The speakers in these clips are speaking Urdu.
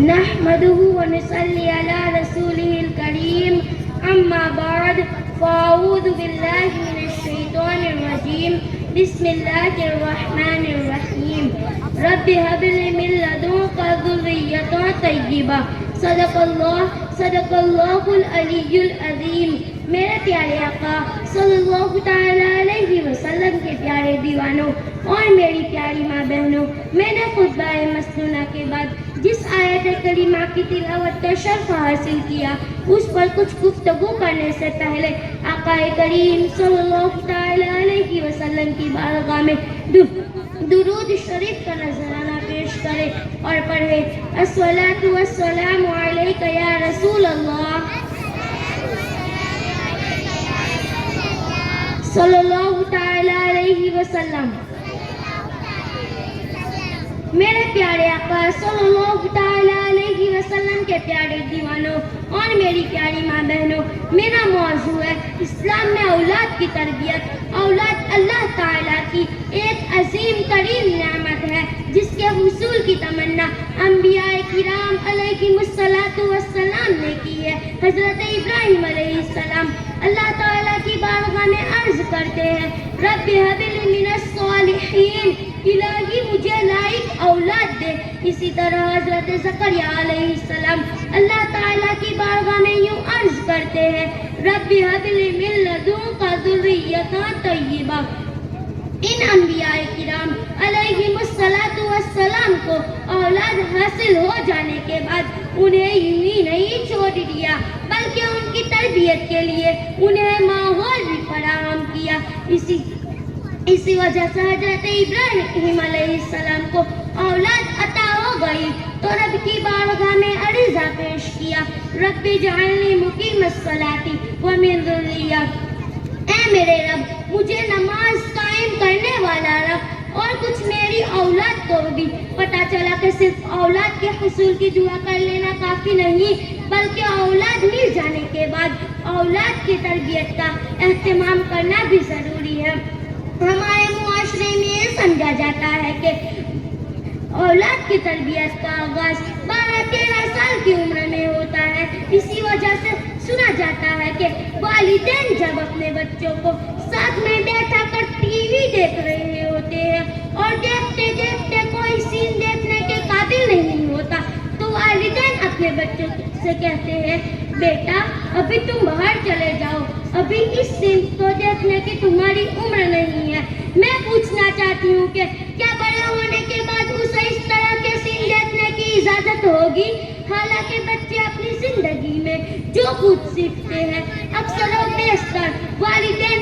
نحمده ونصلي على رسوله الكريم أما بعد فأعوذ بالله من الشيطان الرجيم بسم الله الرحمن الرحيم رب هب لي من لدنك ذرية طيبة صدق الله العلی العظیم. میرے پیارے آقا صلی اللہ تعالیٰ علیہ وسلم کے پیارے دیوانوں اور میری پیاری ماں بہنوں، میں نے خطبہ مسنونہ کے بعد جس آیت کریمہ کی تلاوت کا شرف حاصل کیا اس پر کچھ گفتگو کرنے سے پہلے آقا کریم صلی اللہ تعالیٰ علیہ وسلم کی بارگاہ میں درود شریف کا نذرانہ پیش کرے اور پڑھے الصلاۃ والسلام علیک یا رسول اللہ صلی اللہ تعالیٰ علیہ وسلم. میرے پیارے آقا صلی اللہ تعالیٰ علیہ وسلم کے پیارے دیوانوں اور میری پیاری ماں بہنوں، میرا موضوع ہے اسلام میں اولاد کی تربیت. اولاد اللہ تعالیٰ کی ایک عظیم ترین نعمت ہے جس کے حصول کی تمنا انبیاء کرام علیہم السلام نے کی ہے. حضرت ابراہیم علیہ السلام اللہ تعالیٰ کی بارگاہ میں عرض کرتے ہیں رب ہب لی من الصالحین، الہی مجھے لائق اولاد دے. اسی طرح حضرت زکریا علیہ السلام اللہ تعالیٰ کی بارگاہ میں یوں عرض کرتے ہیں رب ہب لی من لدنک ذریۃ طیبہ. ان انبیاء کرام علیہم السلام کو اولاد حاصل ہو جانے کے بعد انہیں یوں ہی نہیں چھوڑ دیا بلکہ ان کی تربیت کے لیے انہیں ماحول بھی فراہم کیا. اسی وجہ سے حضرت ابراہیم علیہ السلام کو اولاد عطا ہو گئی تو رب کی بارگاہ میں عریضہ پیش کیا رب اجعلنی مقیم الصلاۃ ومن ذریہ. اے میرے رب مجھے نماز قائم کرنے والا رب اور کچھ میری اولاد کو بھی. پتہ چلا کہ صرف اولاد کے حصول کی دعا کر لینا کافی نہیں بلکہ اولاد مل جانے کے بعد اولاد کی تربیت کا اہتمام کرنا بھی ضروری ہے. ہمارے معاشرے میں یہ سمجھا جاتا ہے کہ اولاد کی تربیت کا آغاز 12-13 سال کی عمر میں ہوتا ہے. اسی وجہ سے سنا جاتا ہے کہ والدین جب اپنے بچوں کو ساتھ میں بیٹھا کر ٹی وی دیکھ رہے ہوتے ہیں اور دیکھتے دیکھتے کوئی سین دیکھنے کے قابل نہیں ہوتا تو والدین اپنے بچوں سے کہتے ہیں بیٹا ابھی تم باہر چلے جاؤ، ابھی اس سین کو دیکھنے کی تمہاری عمر نہیں ہے. میں پوچھنا چاہتی ہوں کہ کیا بڑے ہونے کے بعد اسے اس طرح کے سین دیکھنے کی اجازت ہوگی؟ حالانکہ بچے اپنی زندگی میں جو کچھ سیکھتے ہیں اکثر و بیشتر والدین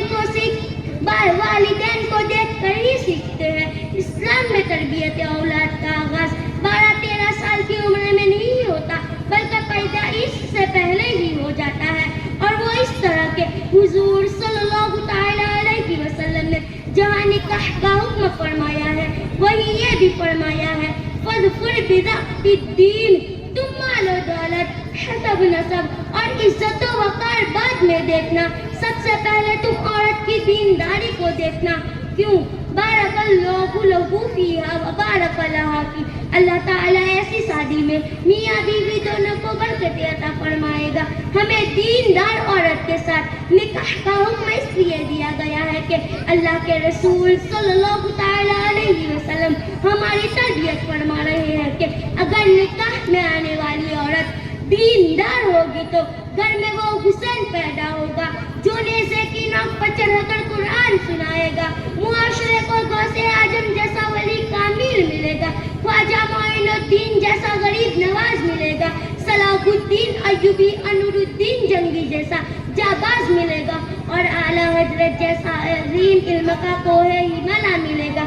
کو دیکھ کر ہی سیکھتے ہیں. اسلام میں تربیت اولاد کا آغاز 12-13 سال کی عمر میں نہیں ہوتا بلکہ پیدائش سے پہلے ہی ہو جاتا ہے. اور وہ اس طرح کہ حضور صلی اللہ تعالیٰ علیہ وسلم نے جہاں نکاح کا حکم فرمایا ہے وہی یہ بھی فرمایا ہے فاظفر بذات الدین. تم مال و دولت، حسب نسب اور عزت و وقار بعد میں دیکھنا، سب سے پہلے تم عورت کی دینداری کو دیکھنا. کیوں؟ بارک اللہ لہ فیہا وبارک لہا کی. اللہ تعالیٰ ایسی شادی میں میاں بیوی دونوں کو برکت عطا فرمائے گا. ہمیں دیندار عورت کے ساتھ نکاح کا حکم اس لیے دیا گیا ہے کہ اللہ کے رسول صلی اللہ تعالیٰ علیہ وسلم ہماری تربیت فرما رہے ہیں کہ اگر نکاح میں آنے والی عورت دیندار ہوگی تو گھر میں وہ حسین پیدا ہوگا جو نیزے کی نوک پر چڑھ کر قرآن سنائے گا. معاشرے کو غوث اعظم جیسا ولی کامل ملے گا، خواجہ معین الدین جیسا غریب نواز ملے گا، صلاح الدین ایوبی انور الدین جنگی جیسا جاباز ملے گا اور اعلیٰ حضرت جیسا عظیم علم کا کوہ ہمالیہ ملے گا.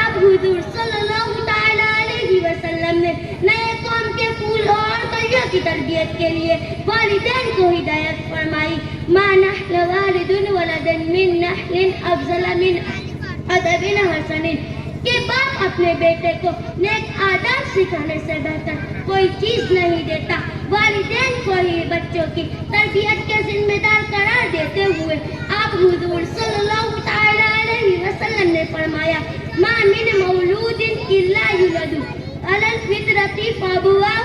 آپ حضور صلی اللہ تعالیٰ علیہ وسلم نے نئے قوم کے پھول اور کلیوں کی تربیت کے لیے والدین کو ہدایت فرمائی ما نحل والد ولدا من نحل افضل من ادب حسن کہ باپ اپنے بیٹے کو نیک آداب سکھانے سے بہتر کوئی چیز نہیں دیتا. والدین کو ہی بچوں کی تربیت کے ذمہ دار قرار دیتے ہوئے آپ حضور صلی اللہ تعالیٰ علیہ وسلم نے فرمایا ما من مولود الا یولد علی الفطرۃ فابواہ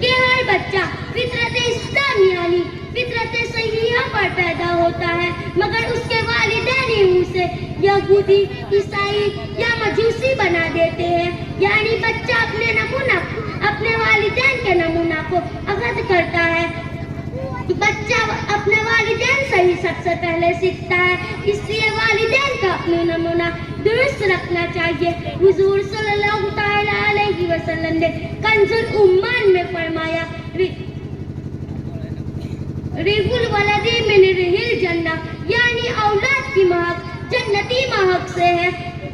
کہ ہر بچہ فطرت اسلامیانی فطرت صحیحہ پر پیدا ہوتا ہے، مگر اس کے والدین ہی اسے یہودی، عیسائی یا مجوسی بنا دیتے ہیں. یعنی بچہ اپنے والدین کے نمونہ کو اخذ کرتا ہے. بچہ اپنے والدین سے ہی سب سے پہلے سیکھتا ہے، اس لیے والدین کا اپنا نمونہ درست رکھنا چاہیے. حضور صلی اللہ تعالی علیہ وسلم نے کنز الایمان میں فرمایا ریح الولدی من ریح الجنہ، یعنی اولاد کی مہک جنتی مہک سے ہے.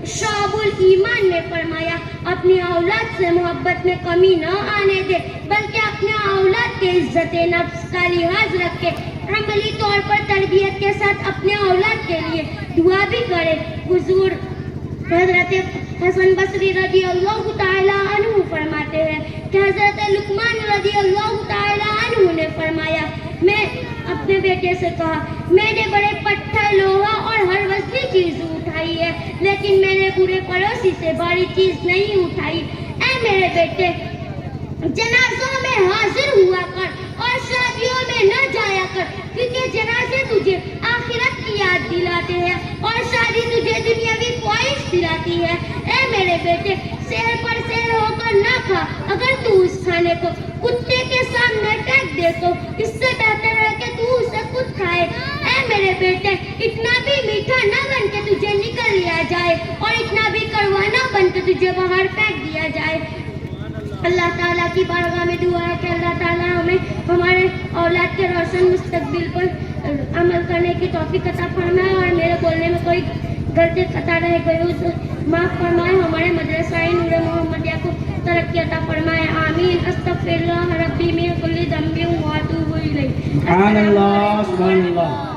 شعب الایمان میں فرمایا اپنی اولاد سے محبت میں کمی نہ آنے دے، بلکہ اپنے اولاد کے عزت نفس کا لحاظ رکھ کے عملی طور پر تربیت کے ساتھ اپنے اولاد کے لیے دعا بھی کرے. حضور حضرت حسن بصری رضی اللہ تعالی عنہ فرماتے ہیں کہ حضرت لقمان رضی اللہ تعالی عنہ نے فرمایا، میں اپنے بیٹے سے کہا میں نے بڑے پتھر، لوہا اور ہر وزنی چیز اٹھائی ہے، لیکن میں نے برے پڑوسی سے بھاری چیز نہیں اٹھائی. اے میرے بیٹے، جنازوں میں حاضر ہوا کر اور شادیوں میں نہ جایا کر، کیونکہ جنازے تجھے آخرت کی یاد دلاتے ہیں اور شادی تجھے دنیاوی خواہش دلاتی ہے. اے میرے بیٹے، سیر پر سیر ہو کر نہ کھا، اگر تو اس کھانے کو کتے کے سامنے پھینک دے تو اس سے بہتر ہے کہ تو اسے خود کھائے. اے میرے بیٹے، اتنا بھی میٹھا نہ بن کے تجھے نکل لیا جائے اور اتنا بھی کڑوا نہ بن کے تجھے باہر پھینک دیا جائے. اللہ تعالیٰ کی بارگاہ میں دعا ہے کہ اللہ تعالیٰ ہمیں ہمارے اولاد کے روشن مستقبل پر عمل کرنے کی توفیق عطا فرمائے، اور میرے بولنے میں کوئی غلطی خطا رہ گئی ہو تو معاف فرمائے. ہمارے مدرسہ نور محمدیہ کو ترقی عطا فرمائے. آمین. استغفر اللہ ربی من کل ذنب واتوب الیہ. سبحان اللہ، سبحان اللہ.